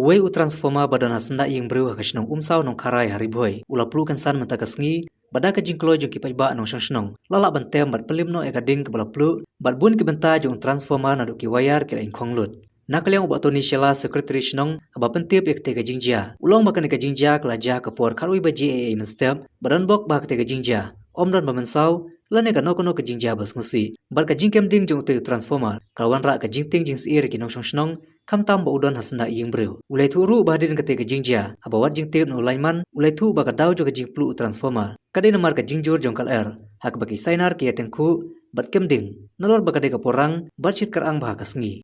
Wei u transforma badan hasenda yang brew hakasnong umsau nong karai hari boy. Ula pelu kan san mentakasngi bada ka jingklo jong kipai ba nong shnong. Lala bantem bat pelim no ekading ke bala pelu bat bun ke benta jong transforma na ki wayar ke ing khonglut. Nakaliang ubat Tony Shela secretary shnong aba pentip ek te ka jingjia. Ulong ba ka jingjia kala ja ka por karui ba GAA menstem badan bok ba ka te ka jingjia. Omdan ba mensau lane ka nokono ka jingjia bas ngusi. Bar ka jingkem ding jong te transforma kawan ra ka jingting jing sir ki nong shnong kam tam ba udon hasenda ing brew. Ulai turu ba din ka te ka jingjia. Aba wat jingte no laiman ulai tu ba ka daw jo ka jingplu transforma. Kadai namar ka jingjur jong kal hak bagi sainar ki yatengku bat kem ding. Nalor ba ka de ka porang bat shit karang ba kasngi.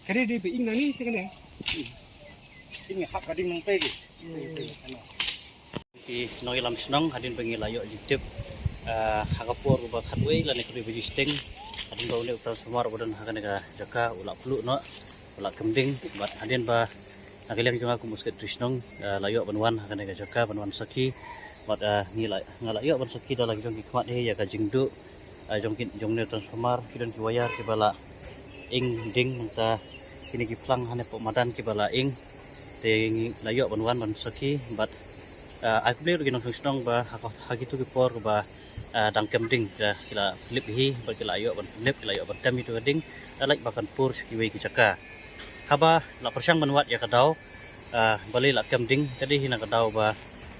Kali di ing nani sekarang ing hak kading nang pegi Di noi lam senang hadin bengi layo YouTube hakapur ubah hadway lan ekri biji sting hadin bau le utar semar badan hakan ga jaka ulak pelu no ulak kembing bat hadin ba nagaliang jong aku musket trisnong layo banwan hakan ga jaka banwan saki bat ngalayo ban saki da lagi jong kikmat he ya ka jingdu jong ne transformer kidan ki wayar ki bala ing ding mangsa kini ki plang hane pemadan ki bala ing te layo banwan ban saki bat aku beli lagi nong senang bah hagi tu kipor bah dangkem ding kila flip hi bah kila ayo ban flip kila ayo ban tem itu ding like bahkan pur kiwei kicaka haba la persang menwat ya kadau bali la kem ding tadi hina kadau bah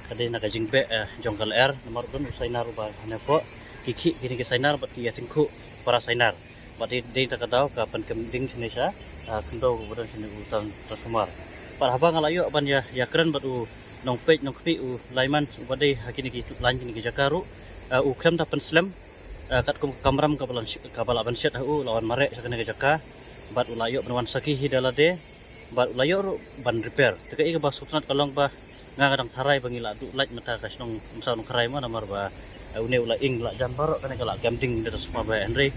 tadi naga jingbe jongkal air nomor dun usainar bah hanepo kiki kini ke sainar bat ki tingku para sainar bat di ta kadau ka pen kem ding sinesa kendo bodan sini utan transformer para haba ngalayo ban ya keren bat nong page nong kpi laiman ubadai hakini ki lan kini ki jakaru krem ta pen slam kat kum kamram kabala ban set lawan mare sakane ke jaka bat ulayo benwan saki hidalade bat ulayo ban repair teka ika ba sutnat kalong ba ngadang sarai bangila du light mata kasnong umsa nong karai mana mar ba une ula ing la jambar kane kala gamding de semua ba andre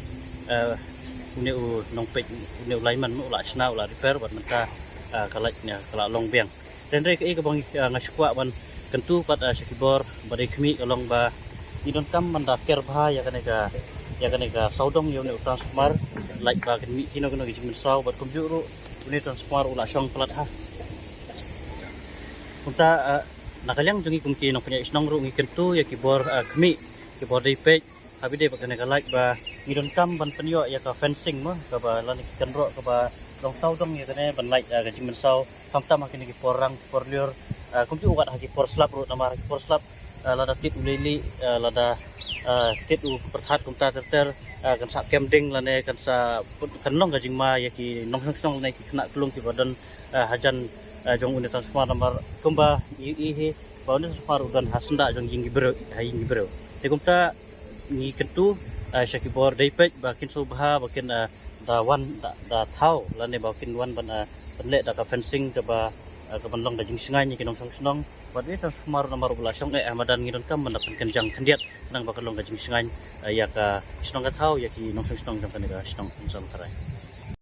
une nong page une laiman ula sna ula repair bat mata kalaknya kala long biang dan rek ke bang ngasukwa ban kentu kat sekibor badai kemi kalong ba idon kam manda ker bahaya kaneka saudong yo ne transformer like ba kemi kino kino gimin saw bat komjuru ini transformer ula song plat ha kunta nakaliang jungi kumki no punya isnong ru ngi kentu ya kibor kemi kibor dai page habi dai kaneka like ba idon kam ban penyo ya ka fencing mah ka ba lan kenro ka ba long saudong ya kane ban like ka gimin saw samtam kini ki porang porlior kumti ukat haki por slap ru nama haki por slap lada tit ulili lada tit u perhat kumta terter kan sak kemding lane kan sa kanong gajing ma yaki nong nong nai ki kena tulung ki badan hajan jong unit transformer nomor kumba i baune transformer udan hasunda jong yingi bro te kumta ni kentu syaki bor daipet bakin subha bakin da wan da thau lane bakin wan ban penlek da ka fencing coba ke bandong da jing singai ni kinong senong bat ni transformer nomor belasong ahmadan ngidon kam mendapat kenjang kendiat nang bakalong ka jing singai ya ka senong ka thau ya ki nong senong jang ka senong sam tarai